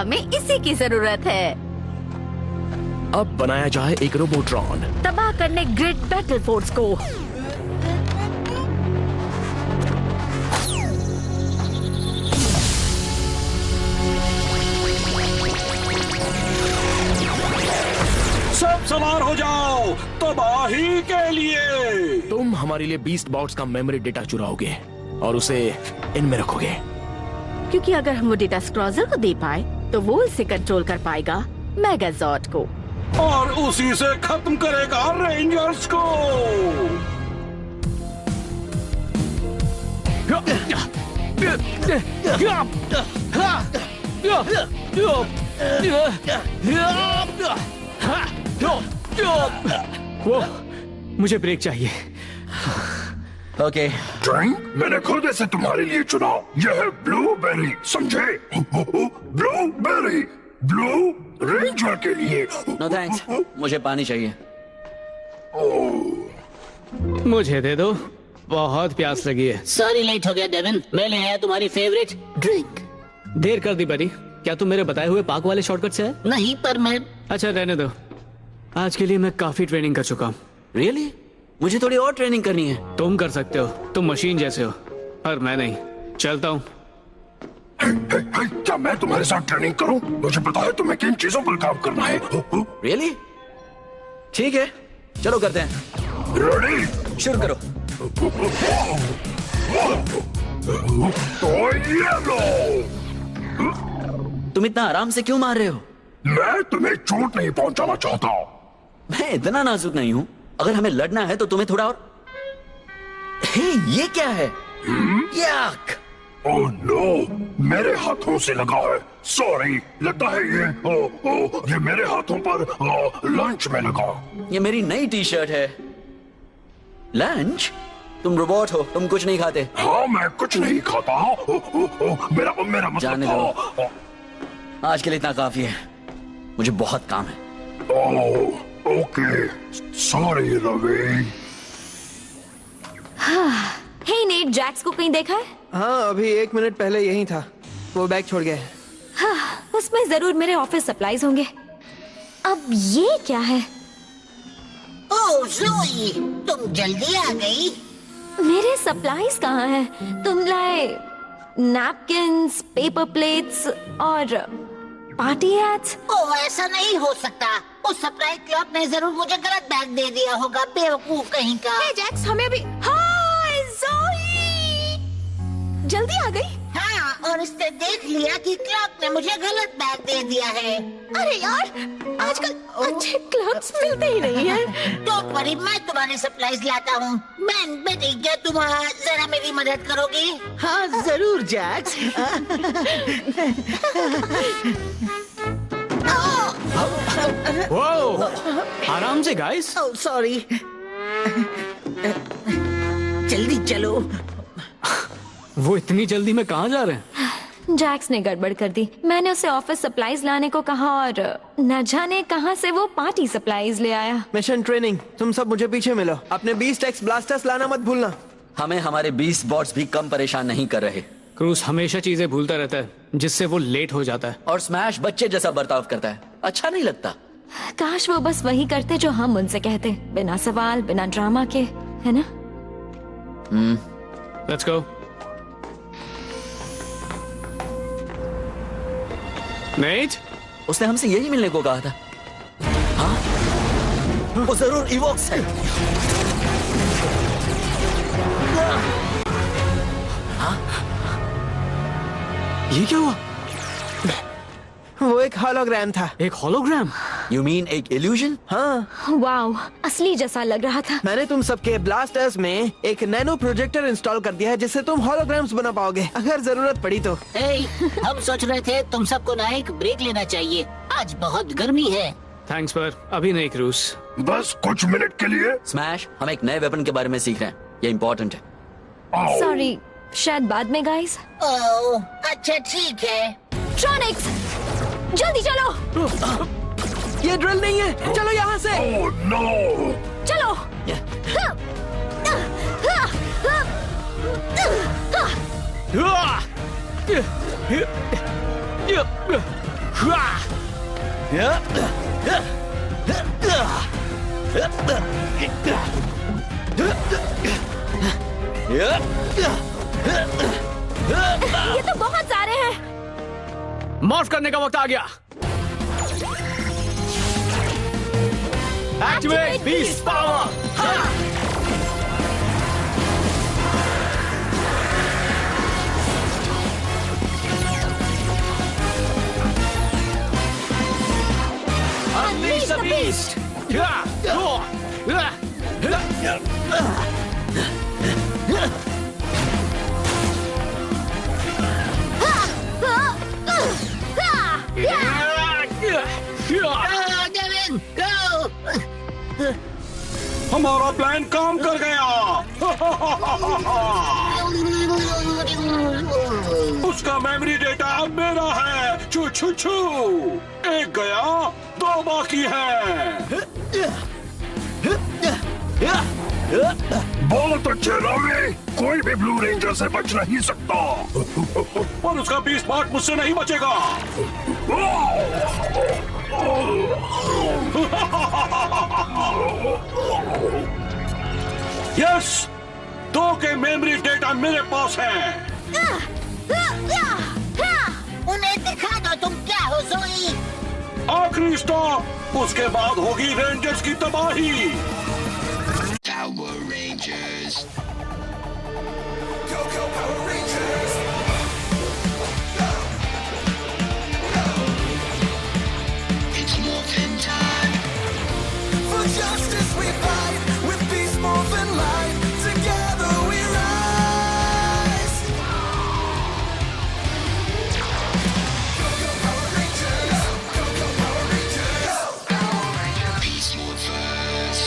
हमें इसी की जरूरत है। अब बनाया जाए एक रोबोट्रॉन। तबाह करने ग्रेट बैटल फोर्स को। सब सवार हो जाओ तबाही के लिए। तुम हमारे लिए बीस्ट बॉट्स का मेमोरी डेटा चुराओगे और उसे इनमें रखोगे, क्योंकि अगर हम वो डेटा स्क्रॉजर को दे पाए तो वो इसे कंट्रोल कर पाएगा मेगाजॉर्ड को, और उसी से खत्म करेगा रेंजर्स को। वो मुझे ब्रेक चाहिए। ओके ड्रिंक मैंने खुद इसे तुम्हारे लिए चुना। यह है ब्लूबेरी, समझे? ब्लूबेरी, ब्लू रेंजर के लिए। नो थैंक्स, मुझे पानी चाहिए। मुझे दे दो, बहुत प्यास लगी है। सॉरी लेट हो गया डेविन, मैं ले आया तुम्हारी फेवरेट ड्रिंक। देर कर दी बरी। क्या तुम मेरे बताए हुए पार्क वाले शॉर्टकट से है? नहीं पर मैं अच्छा रहने दो, आज के लिए मैं काफी ट्रेनिंग कर चुका हूँ। रियली? मुझे थोड़ी और ट्रेनिंग करनी है। तुम कर सकते हो, तुम मशीन जैसे हो, पर मैं नहीं। चलता हूँ। क्या मैं तुम्हारे साथ ट्रेनिंग करूं? मुझे पता है तुम्हें किन चीजों पर काम करना है। रियली? ठीक है, चलो करते हैं। रेडी? शुरू करो। तो ये लो। तुम इतना आराम से क्यों मार रहे हो? मैं तुम्हें चोट नहीं पहुंचाना चाहता। मैं इतना नाजुक नहीं हूँ। अगर हमें लड़ना है तो तुम्हें थोड़ा और। हे, ये क्या है? याक! ओह नो, मेरे हाथों से लगा है। सॉरी, लगता है ये मेरे हाथों पर लंच में लगा। ये मेरी नई टी शर्ट है। लंच? तुम रोबोट हो, तुम कुछ नहीं खाते। हाँ, मैं कुछ नहीं खाता। मेरा जाने मतलब। दो, आज के लिए इतना काफी है। मुझे बहुत काम है। ओह, ओके, सॉरी रवि। हे नेट, जैक्स को कहीं देखा है? हाँ, अभी 1 मिनट पहले यही था। वो बैग छोड़ गया है। हाँ, उसमें जरूर मेरे ऑफिस सप्लाईज होंगे। अब ये क्या है? ओह ज़ोई, तुम जल्दी आ गई। मेरे सप्लाईज कहाँ हैं? तुम लाए नैपकिन्स, पेपर प्लेट्स और पार्टी हैट्स। ओह ऐसा नहीं हो सकता। उस सप्लाई क्लर्क ने जरूर मुझे गलत बैग दे दिया होगा, बेवकूफ कहीं का। हे जैक्स, हमें भी। हाय ज़ोई, जल्दी आ गई। हाँ, और इसने देख लिया कि क्लर्क ने मुझे गलत बैग दे दिया है। अरे यार, आजकल अच्छे क्लर्क्स मिलते ही नहीं हैं। डोंट वरी, मैं तुम्हारी सप्लाईज लाता हूँ। मैं बेटी, क्या तुम जरा मेरी मदद करोगी? हाँ जरूर जैक्स। वो आराम से गाइस। Oh sorry. जल्दी चलो। वो इतनी जल्दी में कहाँ जा रहे हैं? जैक्स ने गड़बड़ कर दी। मैंने उसे ऑफिस सप्लाईज लाने को कहा और न जाने कहां से वो पार्टी सप्लाईज ले आया। मिशन ट्रेनिंग, तुम सब मुझे पीछे मिलो। अपने 20 एक्स ब्लास्टर्स लाना मत भूलना। हमें हमारे 20 बॉट्स भी कम परेशान नहीं कर रहे। क्रूस हमेशा चीजें भूलता रहता है, जिससे वो लेट हो जाता है। और स्मैश बच्चे जैसा बर्ताव करता है, अच्छा नहीं लगता। काश वो बस वही करते जो हम उनसे कहते, बिना सवाल, बिना ड्रामा के, है ना? Let's go. नेट, उसने हमसे यही मिलने को कहा था। हाँ, वो जरूर इवोक्स है। हाँ? ये क्या हुआ? वो एक होलोग्राम था। एक होलोग्राम? यू मीन एक इल्यूजन? हाँ, वाओ, असली जैसा लग रहा था। मैंने तुम सबके ब्लास्टर्स में एक नैनो प्रोजेक्टर इंस्टॉल कर दिया है, जिससे तुम होलोग्राम्स बना पाओगे अगर जरूरत पड़ी तो। हम सोच रहे थे तुम सबको ना एक ब्रेक लेना चाहिए, आज बहुत गर्मी है। थैंक्स पर अभी नहीं क्रूस। बस कुछ मिनट के लिए। स्मैश, हम एक नए वेपन के बारे में सीख रहे हैं, ये इम्पोर्टेंट है। सॉरी, शायद बाद में गाइस। ओह अच्छा ठीक है। ट्रॉनिक्स, जल्दी चलो। ये ड्रिल नहीं है, चलो यहाँ से। ओह नो, चलो। ये तो बहुत सारे हैं। मॉर्फ करने का वक्त आ गया। Activate beast power. Unleash the beast. Devin, go! हमारा प्लान काम कर गया। उसका मेमोरी डेटा अब मेरा है। छू छू छू। एक गया, 2 बाकी हैं। बहुत अच्छे रामी, कोई भी ब्लू रेंजर से बच नहीं सकता। पर उसका 20 पार्ट मुझसे नहीं बचेगा। यस, 2 के मेमोरी डेटा मेरे पास है। उन्हें दिखा दो तुम क्या हो जोई। आखिरी स्टॉप, उसके बाद होगी रेंजर्स की तबाही। Power Rangers. Go, go, Power Rangers. Go. Go. It's morphin' time. For justice we fight, with peace, morphin' light. Together we rise. Go, go, Power Rangers. Go, go, Power Rangers. Go. Power Rangers. Peace morphers.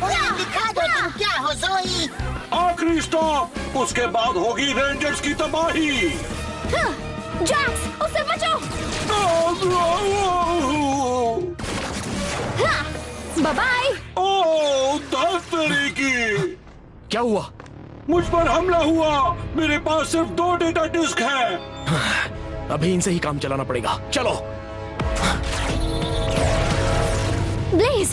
उन्हें दिखा दो तुम क्या हो जोई। आखिरी stop, उसके बाद होगी रेंजर्स की तबाही। जैक्स, उससे बचो। Bye bye. ओह, दफ्तरी की। क्या हुआ? मुझ पर हमला हुआ। मेरे पास सिर्फ 2 डेटा डिस्क हैं। अभी इनसे ही काम चलाना पड़ेगा। चलो। Blaze,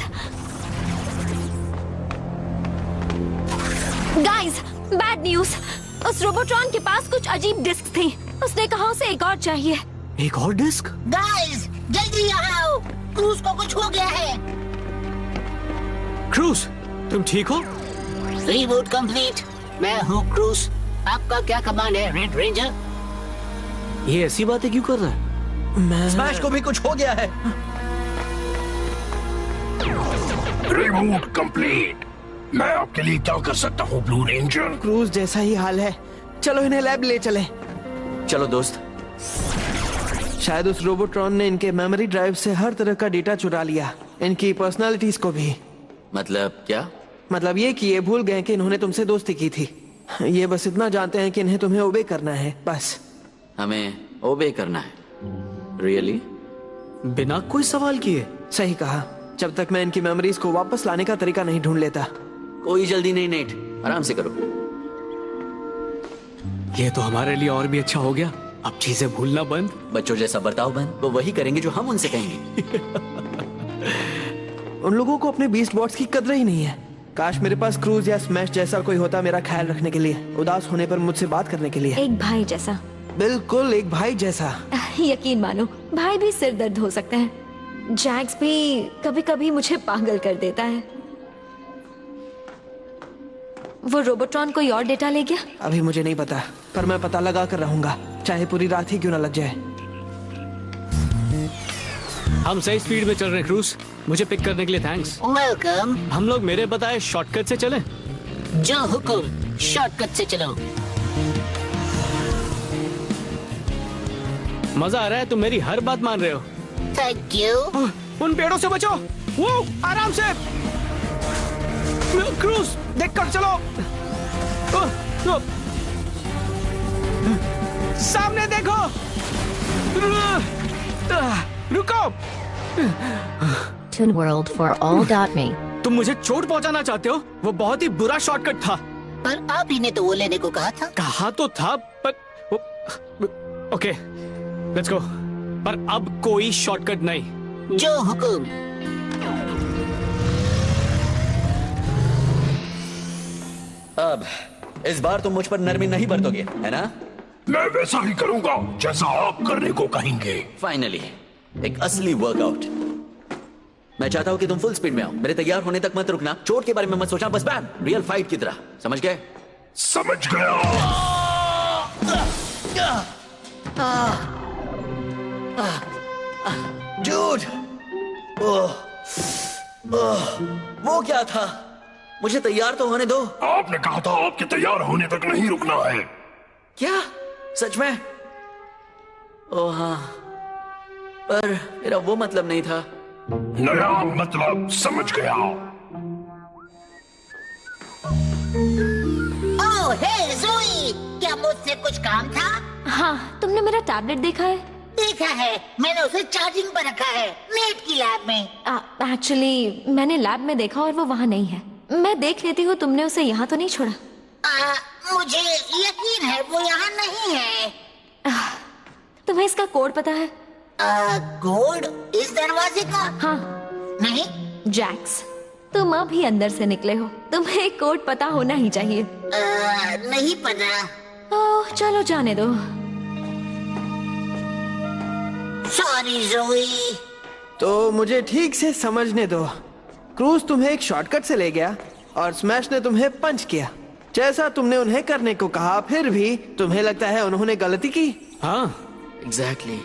guys, bad news. उस रोबोट्रॉन के पास कुछ अजीब डिस्क थी। उसने कहा उसे एक और चाहिए। एक और डिस्क? गाइस, जल्दी यहाँ आओ। क्रूज को कुछ हो गया है। क्रूज, तुम ठीक हो? Reboot complete. मैं हूँ क्रूज। आपका क्या कमांड है रेड रेंजर? ये ऐसी बातें क्यों कर रहा है? स्मैश को भी कुछ हो गया है। Reboot complete. मैं आपके लिए क्या कर सकता हूँ ब्लू रेंजर? क्रूज जैसा ही हाल है। चलो इन्हें लैब ले चले। चलो दोस्त। शायद उस रोबोट्रॉन ने इनके मेमोरी ड्राइव से हर तरह का डेटा चुरा लिया, इनकी पर्सनालिटीज को भी। मतलब क्या? मतलब ये कि ये भूल गए कि इन्होंने तुमसे दोस्ती की थी। ये बस इतना जानते हैं कि इन्हें तुम्हें ओबे करना है, बस। हमें ओबे करना है? रियली? बिना कोई सवाल किए? सही कहा। जब तक मैं इनकी मेमोरीज को वापस लाने का तरीका नहीं ढूंढ लेता। कोई जल्दी नहीं नेट, आराम से करो। ये तो हमारे लिए और भी अच्छा हो गया। अब चीजें भूलना बंद। बच्चों जैसा बर्ताव बंद। वो वही करेंगे जो हम उनसे कहेंगे। उन लोगों को अपने बीस्ट बॉट्स की कदर ही नहीं है। काश मेरे पास क्रूज या स्मैश जैसा कोई होता मेरा ख्याल रखने के लिए, उदास होने पर मुझसे बात करने के लिए। एक भाई जैसा। बिल्कुल एक भाई जैसा। यकीन मानो, भाई भी सिर दर्द हो सकते हैं। जैक्स भी कभी कभी मुझे पागल कर देता है। वो रोबोट्रॉन कोई और डेटा ले गया? अभी मुझे नहीं पता, पर मैं पता लगा कर रहूंगा, चाहे पूरी रात ही क्यों ना लग जाए। हम सही स्पीड में चल रहे हैं क्रूज। मुझे पिक करने के लिए थैंक्स। वेलकम। हम लोग मेरे बताए शॉर्टकट से चलें? जो हुकुम, शॉर्टकट से चलो। मजा आ रहा है, तुम मेरी हर बात मान रहे हो। Thank you. उन पेड़ों से बचो। वो आराम से। क्रूज देख कर चलो। सामने देखो। रुको। ToonWorld4all.me। तुम मुझे चोट पहुंचाना चाहते हो? वो बहुत ही बुरा शॉर्टकट था। पर आप ही ने तो वो लेने को कहा था। कहा तो था, पर ओके लेट्स गो। पर अब कोई शॉर्टकट नहीं। जो हुकुम। अब इस बार तुम मुझ पर नरमी नहीं बरतोगे, है ना? मैं वैसा ही करूंगा जैसा आप करने को कहेंगे। फाइनली एक असली वर्कआउट। मैं चाहता हूं कि तुम फुल स्पीड में आओ। मेरे तैयार होने तक मत रुकना। चोट के बारे में मत सोचना, बस बैम रियल फाइट की तरह। समझ गए? समझ गया। डूड, वो क्या था? मुझे तैयार तो होने दो। आपने कहा था आपके तैयार होने तक नहीं रुकना है। क्या सच में? ओह हाँ, पर मेरा वो मतलब नहीं था। नया मतलब समझ गया। ओह हे जोई, क्या मुझसे कुछ काम था? हाँ, तुमने मेरा टैबलेट देखा है? देखा है, मैंने उसे चार्जिंग पर रखा है, नेट की लैब में। एक्चुअली मैंने लैब में देखा और वो वहाँ नहीं है। मैं देख लेती हूँ, तुमने उसे यहाँ तो नहीं छोड़ा? मुझे यकीन है वो यहाँ नहीं है। तुम्हें इसका कोड पता है? कोड इस दरवाजे का? हाँ। नहीं। जैक्स, तुम अभी अंदर से निकले हो, तुम्हें कोड पता होना ही चाहिए। नहीं पता। ओह चलो जाने दो। सॉरी जोई। तो मुझे ठीक से समझने दो। क्रूज तुम्हें एक शॉर्टकट से ले गया और स्मैश ने तुम्हें पंच किया जैसा तुमने उन्हें करने को कहा, फिर भी तुम्हें लगता है उन्होंने गलती की? हाँ एग्जैक्टली।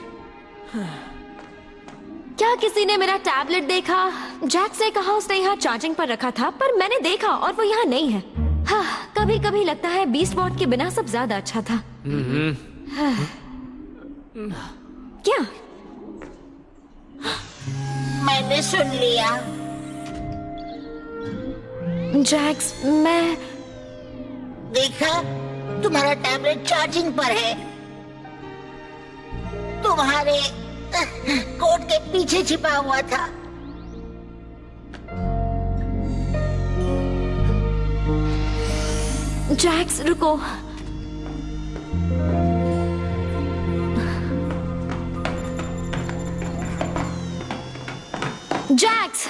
क्या किसी ने मेरा टैबलेट देखा? जैक से कहा उसने यहाँ चार्जिंग पर रखा था, पर मैंने देखा और वो यहाँ नहीं है। हाँ, कभी कभी लगता है बीस्ट बॉट के बिना सब ज्यादा अच्छा था। हाँ। क्या? मैंने सुन लिया। जैक्स, मैं देखा, तुम्हारा टैबलेट चार्जिंग पर है। तुम्हारे कोट के पीछे छिपा हुआ था। जैक्स रुको। जैक्स,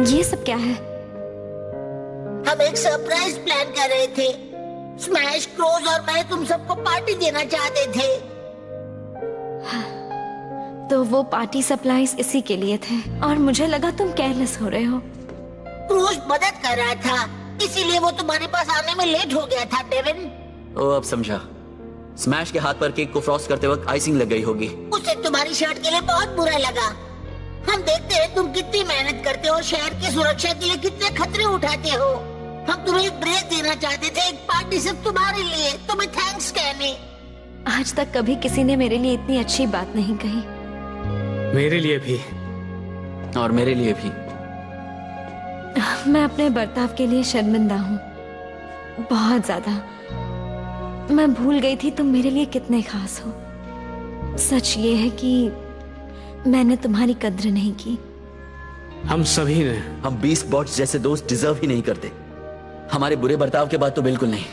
ये सब क्या है? हम एक सरप्राइज प्लान कर रहे थे। स्मैश, क्रोज और मैं तुम सबको पार्टी देना चाहते थे। तो वो पार्टी सप्लाईज इसी के लिए थे और मुझे लगा तुम केयरलेस हो रहे हो। क्रूज मदद कर रहा था, इसीलिए वो तुम्हारे पास आने में लेट हो गया था डेविन। ओ अब समझा। स्मैश के हाथ पर केक को फ्रॉस्ट करते वक्त आइसिंग लग गई होगी। उसे तुम्हारी शर्ट के लिए बहुत बुरा लगा। हम देखते हैं तुम कितनी मेहनत करते हो, शहर की सुरक्षा के लिए कितने खतरे उठाते हो। हम तुम्हें एक ब्रेक देना चाहते थे, एक पार्टी सिर्फ तुम्हारे लिए, तुम्हें थैंक्स कहने। आज तक कभी किसी ने मेरे लिए इतनी अच्छी बात नहीं कही। मेरे लिए भी। और मेरे लिए भी। मैं अपने बर्ताव के लिए शर्मिंदा हूँ, बहुत ज्यादा। मैं भूल गई थी तुम मेरे लिए कितने खास हो। सच ये है कि मैंने तुम्हारी कद्र नहीं की। हम सभी ने। हम 20 बॉट्स जैसे दोस्त डिजर्व ही नहीं करते। हमारे बुरे बर्ताव के बाद तो बिल्कुल नहीं।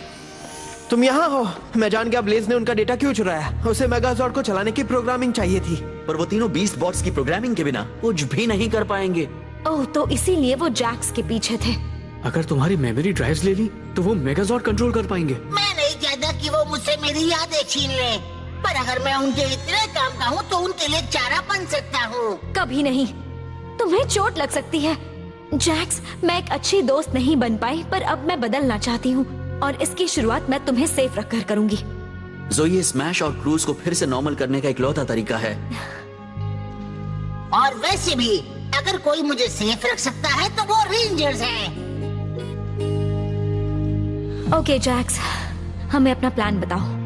तुम यहाँ हो। मैं जान गया ब्लेज ने उनका डेटा क्यों चुराया। उसे मेगाजॉर्ड को चलाने की प्रोग्रामिंग चाहिए थी। पर वो तीनों 20 बॉट्स की प्रोग्रामिंग के बिना कुछ भी नहीं कर पाएंगे। ओह, तो इसीलिए वो जैक्स के पीछे थे। अगर तुम्हारी मेमोरी ड्राइव्स ले ली तो वो मेगाजॉर्ड कंट्रोल कर पाएंगे। मैं नहीं चाहता कि वो मुझसे मेरी यादें छीन ले, पर अगर मैं उनके इतने काम का हूँ तो उनके लिए चारा बन सकता हूँ। कभी नहीं। तुम्हें चोट लग सकती है। जैक्स, मैं एक अच्छी दोस्त नहीं बन पाई, पर अब मैं बदलना चाहती हूँ और इसकी शुरुआत मैं तुम्हें सेफ रखकर करूंगी। ज़ोई, स्मैश और क्रूज को फिर से नॉर्मल करने का इकलौता तरीका है। और वैसे भी अगर कोई मुझे सेफ रख सकता है तो वो रेंजर्स हैं। ओके जैक्स, हमें अपना प्लान बताओ।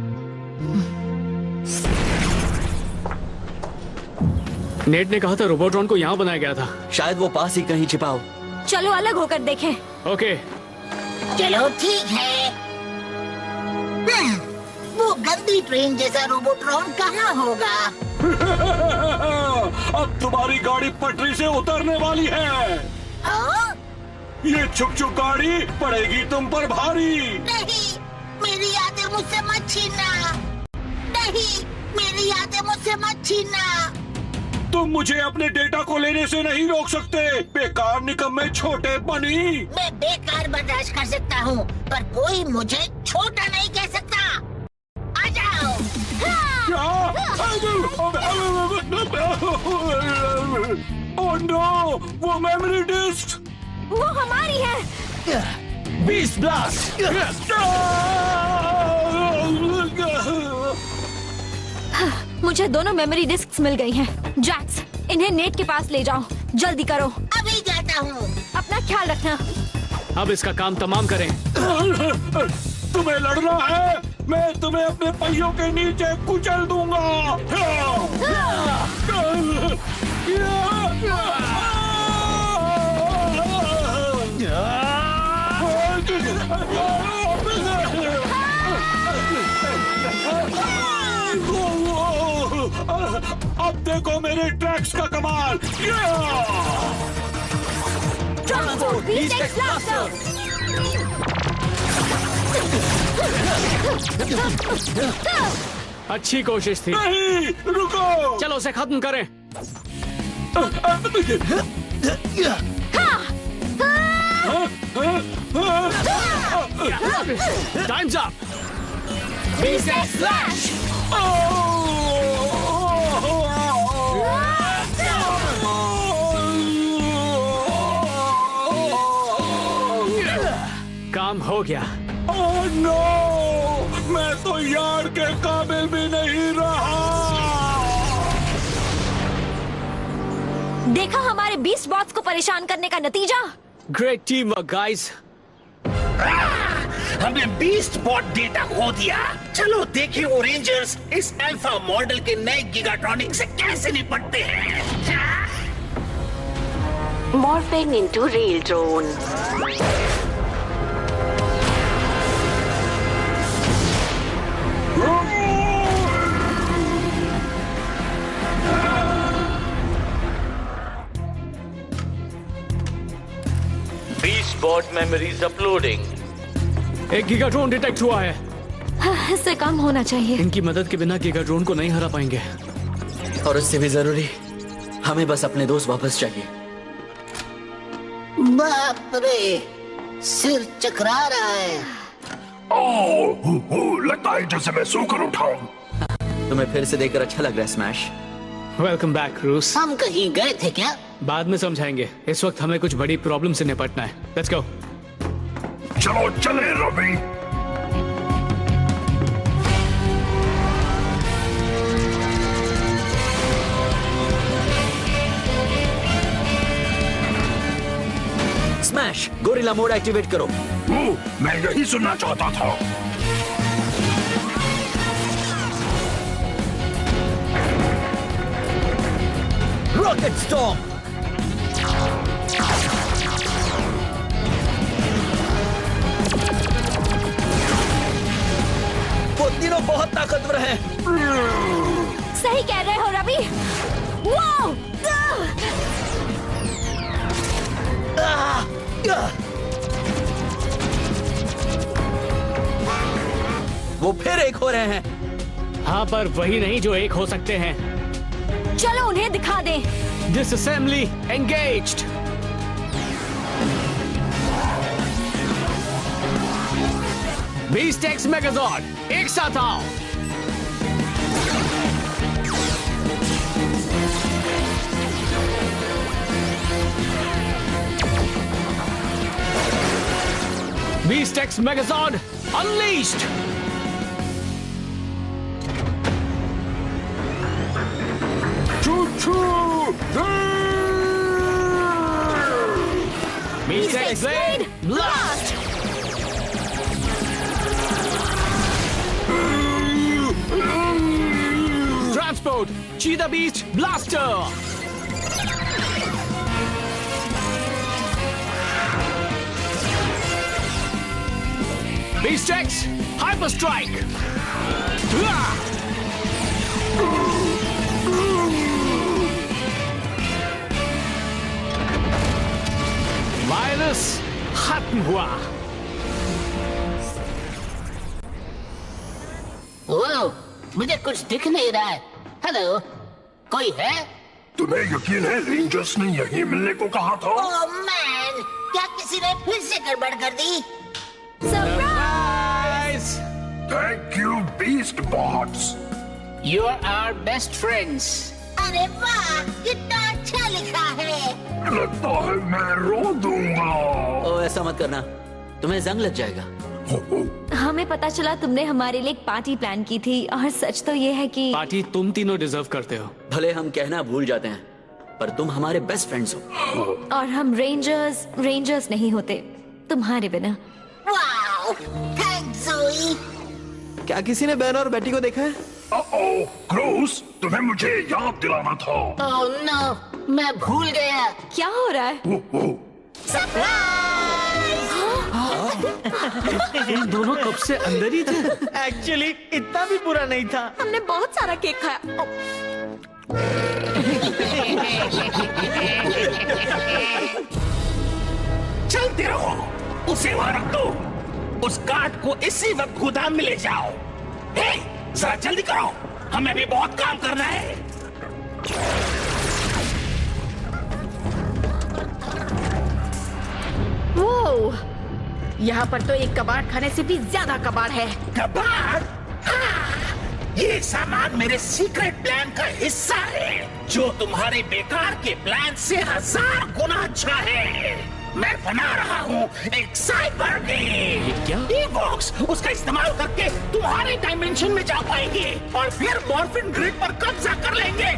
नेट ने कहा था रोबोट्रॉन को यहाँ बनाया गया था। शायद वो पास ही कहीं छिपा हो। चलो अलग होकर देखें। ओके। चलो ठीक है। वो गंदी ट्रेन जैसा रोबोट्रॉन कहाँ होगा? अब तुम्हारी गाड़ी पटरी से उतरने वाली है। हाँ? ये छुक छुक गाड़ी पड़ेगी तुम पर भारी। नहीं, मेरी यादें मुझसे मत छीनना। नहीं, मेरी यादें मुझसे मत छीनना। तुम मुझे अपने डेटा को लेने से नहीं रोक सकते, बेकार निकम्मे छोटे बनी। मैं बेकार बर्दाश्त कर सकता हूँ, पर कोई मुझे छोटा नहीं कह सकता। आ जाओ। क्या? ओह नो, वो मेमोरी डिस्क। वो हमारी है। Beast blast. मुझे दोनों मेमोरी डिस्क्स मिल गई हैं। जैक्स, इन्हें नेट के पास ले जाओ, जल्दी करो। अभी जाता हूँ। अपना ख्याल रखना। अब इसका काम तमाम करें। तुम्हें लड़ना है, मैं तुम्हें अपने पहियों के नीचे कुचल दूंगा। अब देखो मेरे ट्रैक्स का कमाल। अच्छी कोशिश थी। नहीं, रुको। चलो उसे खत्म करें। Times up. काम हो गया। ओह नो, मैं तो यार के काबिल भी नहीं रहा। देखा हमारे 20 बॉट्स को परेशान करने का नतीजा। Great team work guys. हमने 20 बॉट डेटा खो दिया। चलो देखें ओरेंजर्स इस अल्फा मॉडल के नए गीगाट्रॉनिक से कैसे निपटते हैं। Morphing into real drone. Bot memories uploading. एक गीगाट्रॉन डिटेक्ट हुआ है। हाँ, इससे काम होना चाहिए। इनकी मदद के बिना गीगाट्रॉन को नहीं हरा पाएंगे। और उससे भी जरूरी, हमें बस अपने दोस्त वापस चाहिए। बाप रे, सिर चकरा रहा है। लगता है जैसे मैं सोकर उठाऊं। तुम्हें फिर से देखकर अच्छा लग रहा है स्मैश। वेलकम बैक क्रूस। हम कहीं गए थे क्या? बाद में समझाएंगे, इस वक्त हमें कुछ बड़ी प्रॉब्लम से निपटना है। Let's go. चलो चले Ravi. Smash, gorilla mode activate करो। मैं यही सुनना चाहता था। Rocket storm. वो तीनों बहुत ताकतवर हैं। सही कह रहे हो रवि। वो वो फिर एक हो रहे हैं। हाँ, पर वही नहीं जो एक हो सकते हैं। चलो उन्हें दिखा दें। Disassembly engaged. Beast X Megazord, एक साथ आओ। Beast X Megazord unleashed. Beast X Blade Blast! Transport Cheetah Beast Blaster! Beast X Hyper Strike! Virus खत्म हुआ। वो मुझे कुछ दिख नहीं रहा है। हेलो, कोई है? तुम्हें यकीन है रेंजर्स ने यही मिलने को कहा था? ओह मैन, क्या किसी ने फिर से गड़बड़ कर दी? Thank you beast bots. You are our best friends. अरे वाह, कितना अच्छा लिखा है। लगता है मैं रो दूंगा। ओ ऐसा मत करना, तुम्हें जंग लग जाएगा। हमें पता चला तुमने हमारे लिए एक पार्टी प्लान की थी और सच तो ये है कि पार्टी तुम तीनों डिजर्व करते हो। भले हम कहना भूल जाते हैं, पर तुम हमारे बेस्ट फ्रेंड्स हो। और हम रेंजर्स नहीं होते तुम्हारे बिना। वाह, थैंक्स जोई। क्या किसी ने बेन और बेटी को देखा है? क्रूज, तुम्हें मुझे याद दिलाना था। ओह नो, मैं भूल गया। क्या हो रहा है? इन दोनों कब से अंदर ही थे? एक्चुअली इतना भी बुरा नहीं था। हमने बहुत सारा केक खाया। चलते रहो, उसे वहां रख दो। उस कार्ड को इसी वक्त गोदाम में ले जाओ। हे, जरा जल्दी करो, हमें भी बहुत काम करना है। वो यहाँ पर तो एक कबाड़ खाने से भी ज्यादा कबाड़ है। कबाड़? हाँ, ये सामान मेरे सीक्रेट प्लान का हिस्सा है, जो तुम्हारे बेकार के प्लान से 1000 गुना अच्छा है। मैं बना रहा हूँ एक साइबर गेम। क्या? E-Box, उसका इस्तेमाल करके तुम्हारे डायमेंशन में जा पाएंगे और फिर मॉर्फिन ग्रिड पर कब्जा कर लेंगे।